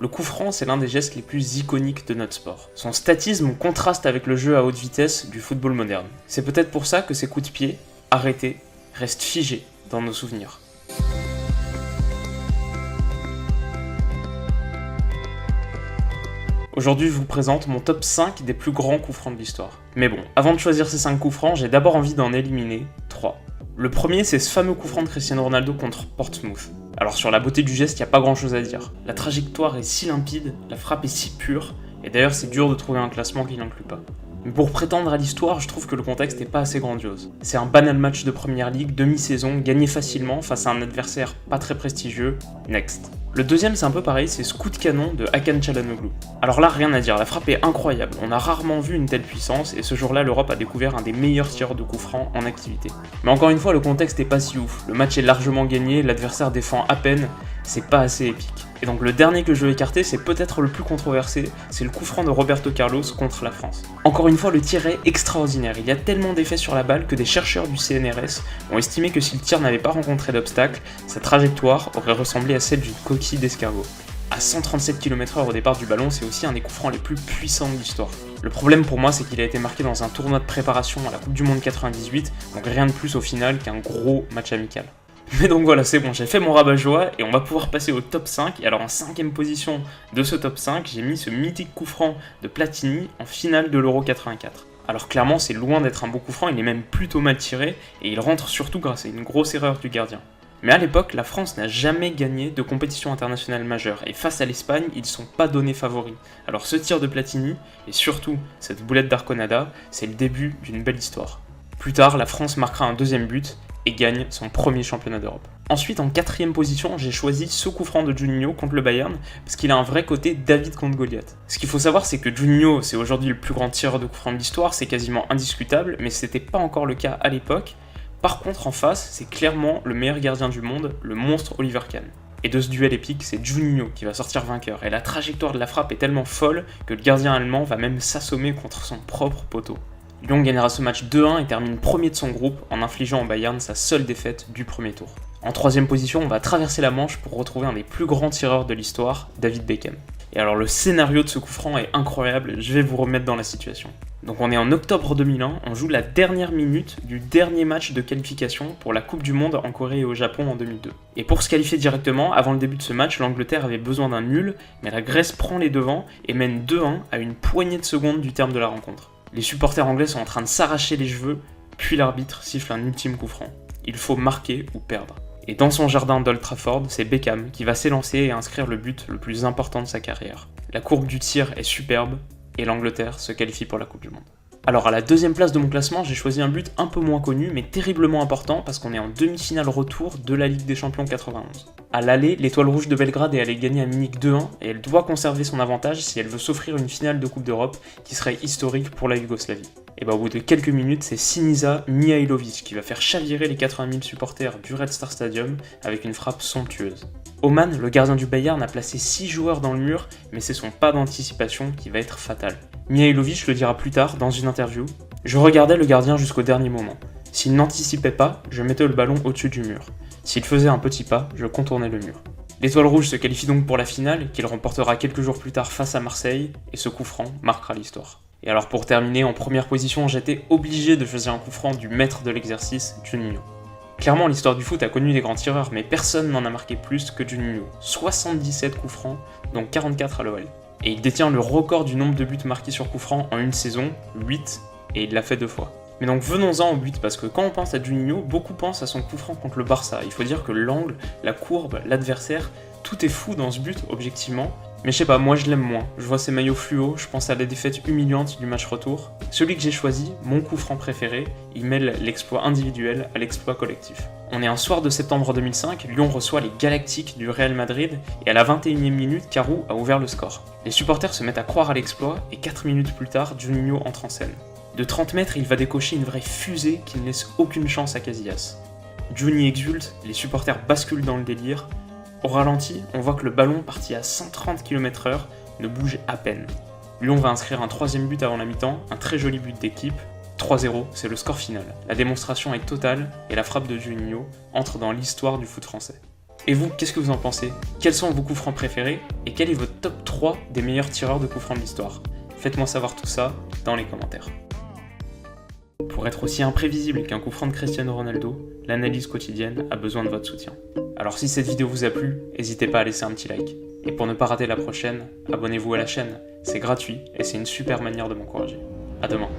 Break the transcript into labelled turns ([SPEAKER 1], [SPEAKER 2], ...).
[SPEAKER 1] Le coup franc, c'est l'un des gestes les plus iconiques de notre sport. Son statisme contraste avec le jeu à haute vitesse du football moderne. C'est peut-être pour ça que ces coups de pied, arrêtés, restent figés dans nos souvenirs. Aujourd'hui, je vous présente mon top 5 des plus grands coups francs de l'histoire. Mais bon, avant de choisir ces 5 coups francs, j'ai d'abord envie d'en éliminer 3. Le premier, c'est ce fameux coup franc de Cristiano Ronaldo contre Portsmouth. Alors sur la beauté du geste, il n'y a pas grand chose à dire. La trajectoire est si limpide, la frappe est si pure, et d'ailleurs c'est dur de trouver un classement qui n'inclut pas. Mais pour prétendre à l'histoire, je trouve que le contexte n'est pas assez grandiose. C'est un banal match de première ligue, demi-saison, gagné facilement face à un adversaire pas très prestigieux, next. Le deuxième c'est un peu pareil, c'est ce coup de canon de Hakan Çalhanoğlu. Alors là rien à dire, la frappe est incroyable, on a rarement vu une telle puissance et ce jour-là l'Europe a découvert un des meilleurs tireurs de coups francs en activité. Mais encore une fois le contexte est pas si ouf, le match est largement gagné, l'adversaire défend à peine, c'est pas assez épique. Et donc le dernier que je vais écarter, c'est peut-être le plus controversé, c'est le coup franc de Roberto Carlos contre la France. Encore une fois, le tir est extraordinaire, il y a tellement d'effets sur la balle que des chercheurs du CNRS ont estimé que si le tir n'avait pas rencontré d'obstacle, sa trajectoire aurait ressemblé à celle d'une coquille d'escargot. À 137 km/h au départ du ballon, c'est aussi un des coups francs les plus puissants de l'histoire. Le problème pour moi, c'est qu'il a été marqué dans un tournoi de préparation à la Coupe du Monde 98, donc rien de plus au final qu'un gros match amical. Mais donc voilà, c'est bon, j'ai fait mon rabat-joie et on va pouvoir passer au top 5. Et alors en 5ème position de ce top 5, j'ai mis ce mythique coup franc de Platini en finale de l'Euro 84. Alors clairement, c'est loin d'être un beau coup franc, il est même plutôt mal tiré et il rentre surtout grâce à une grosse erreur du gardien. Mais à l'époque, la France n'a jamais gagné de compétition internationale majeure et face à l'Espagne, ils ne sont pas donnés favoris. Alors ce tir de Platini et surtout cette boulette d'Arconada, c'est le début d'une belle histoire. Plus tard, la France marquera un deuxième but et gagne son premier championnat d'Europe. Ensuite, en 4ème position, j'ai choisi ce coup franc de Juninho contre le Bayern, parce qu'il a un vrai côté David contre Goliath. Ce qu'il faut savoir, c'est que Juninho, c'est aujourd'hui le plus grand tireur de coup franc de l'histoire, c'est quasiment indiscutable, mais c'était pas encore le cas à l'époque. Par contre, en face, c'est clairement le meilleur gardien du monde, le monstre Oliver Kahn. Et de ce duel épique, c'est Juninho qui va sortir vainqueur, et la trajectoire de la frappe est tellement folle que le gardien allemand va même s'assommer contre son propre poteau. Lyon gagnera ce match 2-1 et termine premier de son groupe en infligeant au Bayern sa seule défaite du premier tour. En 3ème position, on va traverser la Manche pour retrouver un des plus grands tireurs de l'histoire, David Beckham. Et alors le scénario de ce coup franc est incroyable, je vais vous remettre dans la situation. Donc on est en octobre 2001, on joue la dernière minute du dernier match de qualification pour la Coupe du Monde en Corée et au Japon en 2002. Et pour se qualifier directement, avant le début de ce match, l'Angleterre avait besoin d'un nul, mais la Grèce prend les devants et mène 2-1 à une poignée de secondes du terme de la rencontre. Les supporters anglais sont en train de s'arracher les cheveux, puis l'arbitre siffle un ultime coup franc. Il faut marquer ou perdre. Et dans son jardin d'Old Trafford, c'est Beckham qui va s'élancer et inscrire le but le plus important de sa carrière. La courbe du tir est superbe, et l'Angleterre se qualifie pour la Coupe du Monde. Alors à la 2ème place de mon classement, j'ai choisi un but un peu moins connu, mais terriblement important parce qu'on est en demi-finale retour de la Ligue des Champions 91. À l'aller, l'Étoile Rouge de Belgrade est allée gagner à Munich 2-1, et elle doit conserver son avantage si elle veut s'offrir une finale de Coupe d'Europe qui serait historique pour la Yougoslavie. Et au bout de quelques minutes, c'est Sinisa Mihailovic qui va faire chavirer les 80 000 supporters du Red Star Stadium avec une frappe somptueuse. Oman, le gardien du Bayern, a placé 6 joueurs dans le mur, mais c'est son pas d'anticipation qui va être fatal. Mihailovic le dira plus tard dans une interview « Je regardais le gardien jusqu'au dernier moment. S'il n'anticipait pas, je mettais le ballon au-dessus du mur. S'il faisait un petit pas, je contournais le mur. » L'Étoile Rouge se qualifie donc pour la finale, qu'il remportera quelques jours plus tard face à Marseille, et ce coup franc marquera l'histoire. Et alors pour terminer, en première position, j'étais obligé de choisir un coup franc du maître de l'exercice, Juninho. Clairement, l'histoire du foot a connu des grands tireurs, mais personne n'en a marqué plus que Juninho. 77 coups francs, dont 44 à l'OL. Et il détient le record du nombre de buts marqués sur coup franc en une saison, 8, et il l'a fait 2 fois. Mais donc venons-en au but, parce que quand on pense à Juninho, beaucoup pensent à son coup franc contre le Barça. Il faut dire que l'angle, la courbe, l'adversaire, tout est fou dans ce but, objectivement. Mais je sais pas, moi je l'aime moins. Je vois ces maillots fluo, je pense à la défaite humiliante du match retour. Celui que j'ai choisi, mon coup franc préféré, il mêle l'exploit individuel à l'exploit collectif. On est un soir de septembre 2005, Lyon reçoit les Galactiques du Real Madrid, et à la 21e minute, Carrou a ouvert le score. Les supporters se mettent à croire à l'exploit, et 4 minutes plus tard, Juninho entre en scène. De 30 mètres, il va décocher une vraie fusée qui ne laisse aucune chance à Casillas. Juni exulte, les supporters basculent dans le délire. Au ralenti, on voit que le ballon parti à 130 km/h ne bouge à peine. Lyon va inscrire un 3ème but avant la mi-temps, un très joli but d'équipe. 3-0, c'est le score final. La démonstration est totale et la frappe de Juninho entre dans l'histoire du foot français. Et vous, qu'est-ce que vous en pensez? Quels sont vos coups francs préférés? Et quel est votre top 3 des meilleurs tireurs de coups francs de l'histoire? Faites-moi savoir tout ça dans les commentaires. Pour être aussi imprévisible qu'un coup franc de Cristiano Ronaldo, l'analyse quotidienne a besoin de votre soutien. Alors si cette vidéo vous a plu, n'hésitez pas à laisser un petit like. Et pour ne pas rater la prochaine, abonnez-vous à la chaîne, c'est gratuit et c'est une super manière de m'encourager. À demain.